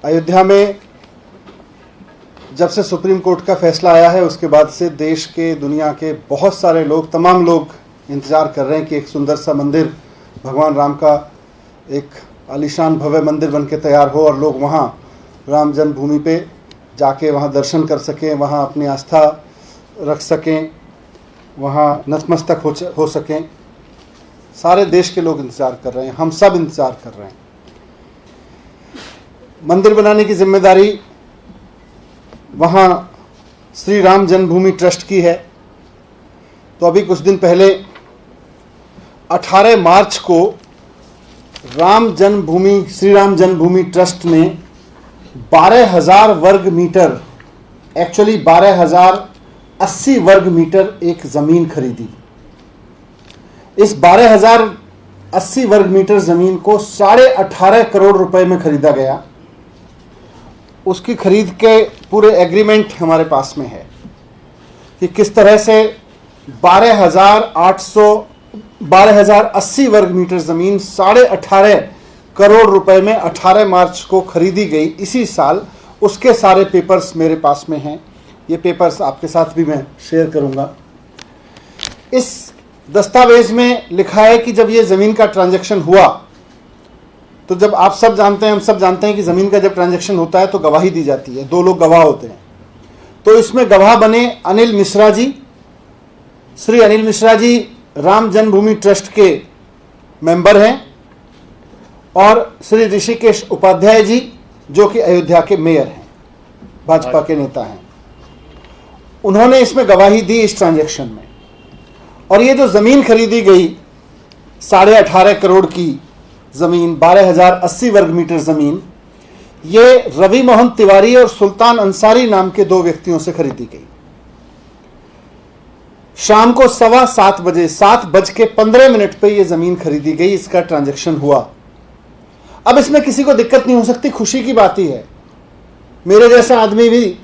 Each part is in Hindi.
अयोध्या में जब से सुप्रीम कोर्ट का फैसला आया है उसके बाद से देश के, दुनिया के बहुत सारे लोग, तमाम लोग इंतज़ार कर रहे हैं कि एक सुंदर सा मंदिर, भगवान राम का एक आलीशान भव्य मंदिर बनके तैयार हो और लोग वहाँ राम जन्मभूमि पे जाके वहाँ दर्शन कर सकें, वहाँ अपनी आस्था रख सकें, वहाँ नतमस्तक हो सकें। सारे देश के लोग इंतज़ार कर रहे हैं, हम सब इंतज़ार कर रहे हैं। मंदिर बनाने की जिम्मेदारी वहाँ श्री राम जन्मभूमि ट्रस्ट की है। तो अभी कुछ दिन पहले 18 मार्च को श्री राम जन्मभूमि ट्रस्ट ने 12,000 वर्ग मीटर, एक्चुअली 12,080 वर्ग मीटर एक ज़मीन खरीदी। इस 12,080 वर्ग मीटर ज़मीन को 18.5 करोड़ रुपए में खरीदा गया। उसकी खरीद के पूरे एग्रीमेंट हमारे पास में है कि किस तरह से 12,080 वर्ग मीटर ज़मीन 18.5 करोड़ रुपए में 18 मार्च को खरीदी गई इसी साल। उसके सारे पेपर्स मेरे पास में हैं। ये पेपर्स आपके साथ भी मैं शेयर करूंगा। इस दस्तावेज में लिखा है कि जब ये ज़मीन का ट्रांजैक्शन हुआ, तो जब आप सब जानते हैं, हम सब जानते हैं कि ज़मीन का जब ट्रांजैक्शन होता है तो गवाही दी जाती है, 2 लोग गवाह होते हैं। तो इसमें गवाह बने अनिल मिश्रा जी। श्री अनिल मिश्रा जी राम जन्मभूमि ट्रस्ट के मेंबर हैं, और श्री ऋषिकेश उपाध्याय जी जो कि अयोध्या के मेयर हैं, भाजपा के नेता हैं। उन्होंने इसमें गवाही दी इस ट्रांजैक्शन में। और ये जो ज़मीन खरीदी गई 18.5 करोड़ की ज़मीन, 12,080 वर्ग मीटर ज़मीन, ये रवि मोहन तिवारी और सुल्तान अंसारी नाम के 2 व्यक्तियों से खरीदी गई। शाम को 7:15 बजे, 7:15 पे ये ज़मीन खरीदी गई। इसका ट्रांजैक्शन हुआ। अब इसमें किसी को दिक्कत नहीं हो सकती, खुशी की बात ही है। मेरे जैसा आदमी भी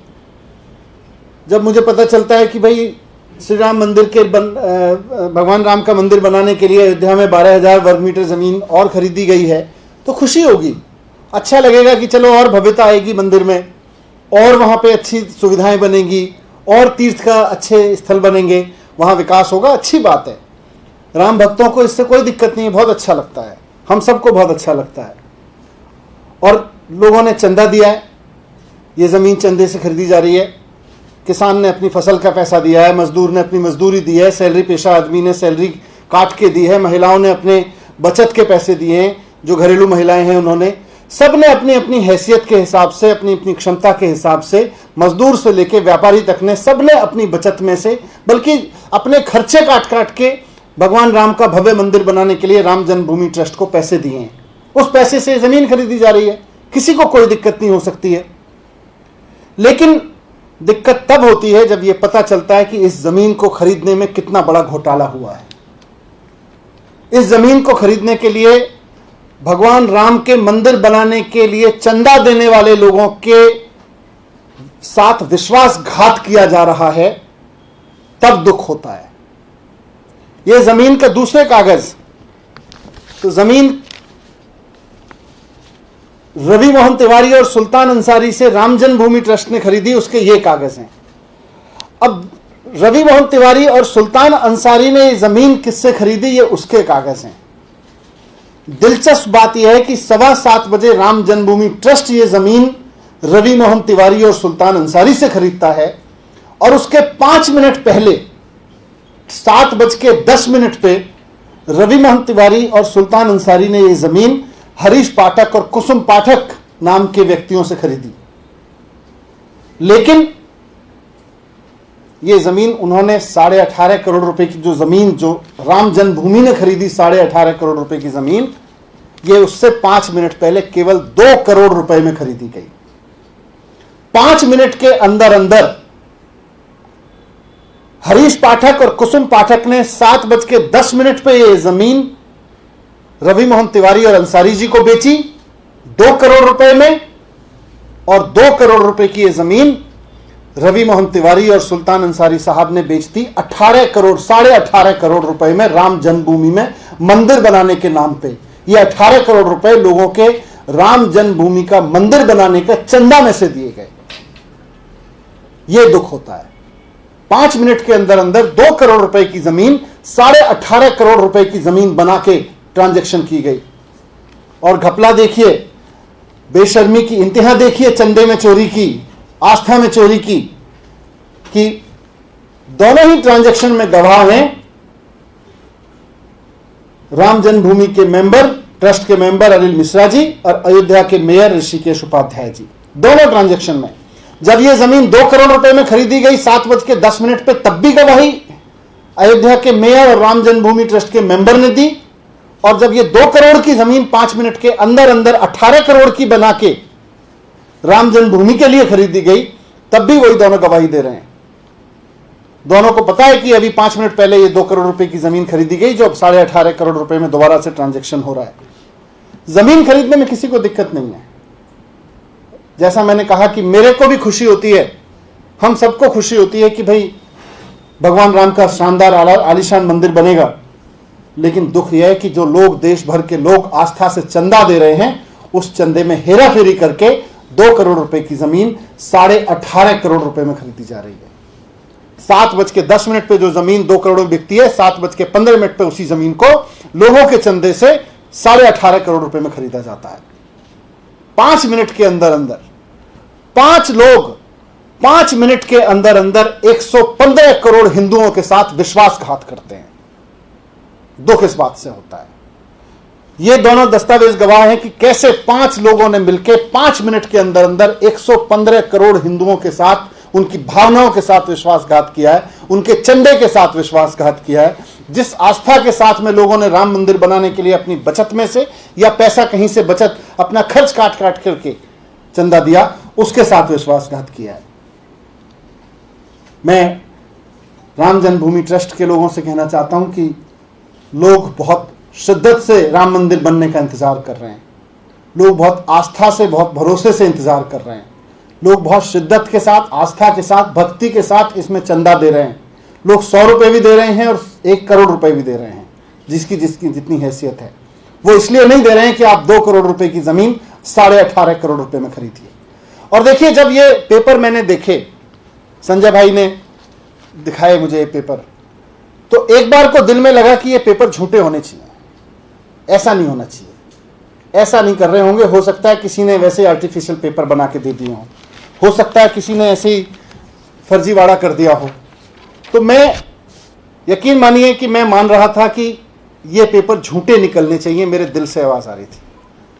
जब मुझे पता चलता है कि भाई श्री राम मंदिर के भगवान राम का मंदिर बनाने के लिए अयोध्या में 12,000 वर्ग मीटर ज़मीन और खरीदी गई है, तो खुशी होगी, अच्छा लगेगा कि चलो और भव्यता आएगी मंदिर में, और वहाँ पे अच्छी सुविधाएं बनेंगी, और तीर्थ का अच्छे स्थल बनेंगे, वहाँ विकास होगा। अच्छी बात है, राम भक्तों को इससे कोई दिक्कत नहीं है, बहुत अच्छा लगता है, हम सबको बहुत अच्छा लगता है। और लोगों ने चंदा दिया है, ये ज़मीन चंदे से खरीदी जा रही है। किसान ने अपनी फसल का पैसा दिया है, मजदूर ने अपनी मजदूरी दी है, सैलरी पेशा आदमी ने सैलरी काट के दी है, महिलाओं ने अपने बचत के पैसे दिए हैं, जो घरेलू महिलाएं हैं उन्होंने, सब ने अपनी अपनी हैसियत के हिसाब से, अपनी अपनी क्षमता के हिसाब से, मजदूर से लेके व्यापारी तक ने, सब ने अपनी बचत में से, बल्कि अपने खर्चे काट काट के भगवान राम का भव्य मंदिर बनाने के लिए राम जन्मभूमि ट्रस्ट को पैसे दिए हैं। उस पैसे से ज़मीन खरीदी जा रही है, किसी को कोई दिक्कत नहीं हो सकती है। लेकिन दिक्कत तब होती है जब यह पता चलता है कि इस जमीन को खरीदने में कितना बड़ा घोटाला हुआ है। इस जमीन को खरीदने के लिए, भगवान राम के मंदिर बनाने के लिए चंदा देने वाले लोगों के साथ विश्वासघात किया जा रहा है, तब दुख होता है। यह जमीन का दूसरे कागज, तो जमीन रवि मोहन तिवारी और सुल्तान अंसारी से राम जन्मभूमि ट्रस्ट ने खरीदी, उसके ये कागज हैं। अब रवि मोहन तिवारी और सुल्तान अंसारी ने जमीन किससे खरीदी, ये उसके कागज हैं। दिलचस्प बात यह है कि 7:15 बजे राम जन्मभूमि ट्रस्ट ये जमीन रवि मोहन तिवारी और सुल्तान अंसारी से खरीदता है, और उसके 5 मिनट पहले 7:10 पे रवि मोहन तिवारी और सुल्तान अंसारी ने यह जमीन हरीश पाठक और कुसुम पाठक नाम के व्यक्तियों से खरीदी। लेकिन यह जमीन उन्होंने 18.5 करोड़ रुपए की जो जमीन, जो राम जन्मभूमि ने खरीदी 18.5 करोड़ रुपए की जमीन, यह उससे 5 मिनट पहले केवल 2 करोड़ रुपए में खरीदी गई। 5 मिनट के अंदर अंदर हरीश पाठक और कुसुम पाठक ने 7:10 पे यह जमीन रवि मोहन तिवारी और अंसारी जी को बेची 2 करोड़ रुपए में, और 2 करोड़ रुपए की यह जमीन रवि मोहन तिवारी और सुल्तान अंसारी साहब ने बेच दी 18.5 करोड़ रुपए में राम जन्मभूमि में मंदिर बनाने के नाम पे। ये 18 करोड़ रुपए लोगों के राम जन्मभूमि का मंदिर बनाने का चंदा में से दिए गए। यह दुख होता है। 5 मिनट के अंदर अंदर 2 करोड़ रुपए की जमीन 18.5 करोड़ रुपए की जमीन बना के ट्रांजैक्शन की गई। और घपला देखिए, बेशर्मी की इंतहा देखिए, चंदे में चोरी की, आस्था में चोरी की, कि दोनों ही ट्रांजैक्शन में गवाह हैं राम जन्मभूमि के मेंबर, ट्रस्ट के मेंबर अनिल मिश्रा जी और अयोध्या के मेयर ऋषिकेश उपाध्याय जी। दोनों ट्रांजैक्शन में जब यह जमीन 2 करोड़ रुपए में खरीदी गई 7:10 पे, तब भी गवाही अयोध्या के मेयर और राम जन्मभूमि ट्रस्ट के मेंबर ने दी। और जब यह 2 करोड़ की जमीन 5 मिनट के अंदर अंदर 18 करोड़ की बना के राम जन्मभूमि के लिए खरीदी गई, तब भी वही दोनों गवाही दे रहे हैं। दोनों को पता है कि अभी 5 मिनट पहले ये 2 करोड़ रुपए की जमीन खरीदी गई, जो अब 18.5 करोड़ रुपए में दोबारा से ट्रांजैक्शन हो रहा है। जमीन खरीदने में किसी को दिक्कत नहीं है। जैसा मैंने कहा कि मेरे को भी खुशी होती है, हम सबको खुशी होती है कि भाई भगवान राम का शानदार आलीशान मंदिर बनेगा। लेकिन दुख यह है कि जो लोग, देश भर के लोग आस्था से चंदा दे रहे हैं, उस चंदे में हेरा फेरी करके 2 करोड़ रुपए की जमीन 18.5 करोड़ रुपए में खरीदी जा रही है। 7:10 पे जो जमीन 2 करोड़ में बिकती है, 7:15 पे उसी जमीन को लोगों के चंदे से 18.5 करोड़ रुपए में खरीदा जाता है। 5 मिनट के अंदर अंदर 5 लोग 5 मिनट के अंदर अंदर 115 करोड़ हिंदुओं के साथ विश्वासघात करते हैं। दुख इस बात से होता है। ये दोनों दस्तावेज गवाह हैं कि कैसे 5 लोगों ने मिलकर 5 मिनट के अंदर अंदर 115 करोड़ हिंदुओं के साथ, उनकी भावनाओं के साथ विश्वासघात किया है, उनके चंदे के साथ विश्वासघात किया है। जिस आस्था के साथ में लोगों ने राम मंदिर बनाने के लिए अपनी बचत में से या पैसा कहीं से बचत अपना खर्च काट काट करके चंदा दिया, उसके साथ विश्वासघात किया है। मैं राम जन्मभूमि ट्रस्ट के लोगों से कहना चाहता हूं कि लोग बहुत शिद्दत से राम मंदिर बनने का इंतजार कर रहे हैं। लोग बहुत आस्था से, बहुत भरोसे से इंतजार कर रहे हैं। लोग बहुत शिद्दत के साथ, आस्था के साथ, भक्ति के साथ इसमें चंदा दे रहे हैं। लोग 100 रुपए भी दे रहे हैं और 1 करोड़ रुपए भी दे रहे हैं, जिसकी जितनी हैसियत है। वो इसलिए नहीं दे रहे हैं कि आप 2 करोड़ रुपए की जमीन 18.5 करोड़ रुपए में खरीदिए। और देखिए, जब ये पेपर मैंने देखे, संजय भाई ने दिखाए मुझे ये पेपर, तो एक बार को दिल में लगा कि ये पेपर झूठे होने चाहिए, ऐसा नहीं होना चाहिए। ऐसा नहीं कर रहे होंगे, हो सकता है किसी ने वैसे आर्टिफिशियल पेपर बना के दे दिए हो सकता है किसी ने ऐसे ही फर्जीवाड़ा कर दिया हो। तो मैं, यकीन मानिए कि मैं मान रहा था कि ये पेपर झूठे निकलने चाहिए, मेरे दिल से आवाज़ आ रही थी।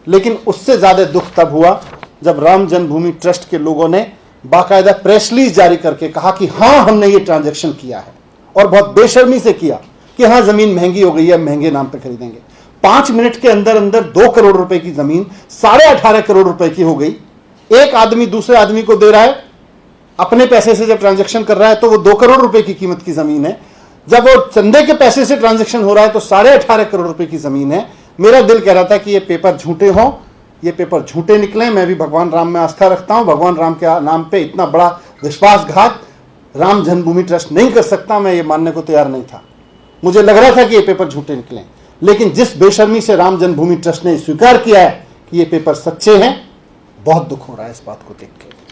लेकिन उससे ज़्यादा दुख तब हुआ जब राम जन्मभूमि ट्रस्ट के लोगों ने बाकायदा प्रेस रिलीज जारी करके कहा कि हाँ, हमने ये ट्रांजैक्शन किया है, और बहुत बेशर्मी से किया कि हाँ, ज़मीन महंगी हो गई है, महंगे नाम पे खरीदेंगे। 5 मिनट के अंदर अंदर 2 करोड़ रुपए की जमीन 18.5 करोड़ रुपए की हो गई। एक आदमी दूसरे आदमी को दे रहा है, अपने पैसे से जब ट्रांजैक्शन कर रहा है तो वो 2 करोड़ रुपए की कीमत की जमीन है। जब वो चंदे के पैसे से ट्रांजैक्शन हो रहा है तो 18.5 करोड़ रुपए की जमीन है। मेरा दिल कह रहा था कि ये पेपर झूठे हों, ये पेपर झूठे निकले। मैं भी भगवान राम में आस्था रखता हूं, भगवान राम के नाम पे इतना बड़ा विश्वासघात राम जन्मभूमि ट्रस्ट नहीं कर सकता, मैं ये मानने को तैयार नहीं था। मुझे लग रहा था कि ये पेपर झूठे निकले, लेकिन जिस बेशर्मी से राम जन्मभूमि ट्रस्ट ने स्वीकार किया है कि ये पेपर सच्चे हैं, बहुत दुख हो रहा है इस बात को देख के।